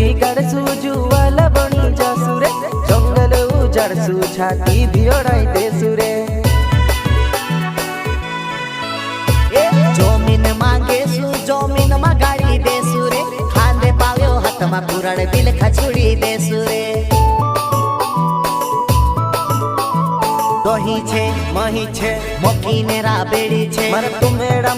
बिगाड़सू जुवाला बनी जासू रे जंगल उजाड़सू छाती भिड़ाई देसू रे जमीन मांगेसू जमीन में गाड़ी देसू रे खांदे पाव्यो हाथ में पुराड़ बिल खछुड़ी देसू रे दही छे मही छे मोकी ने राबेड़ी छे मर तुमेड़ा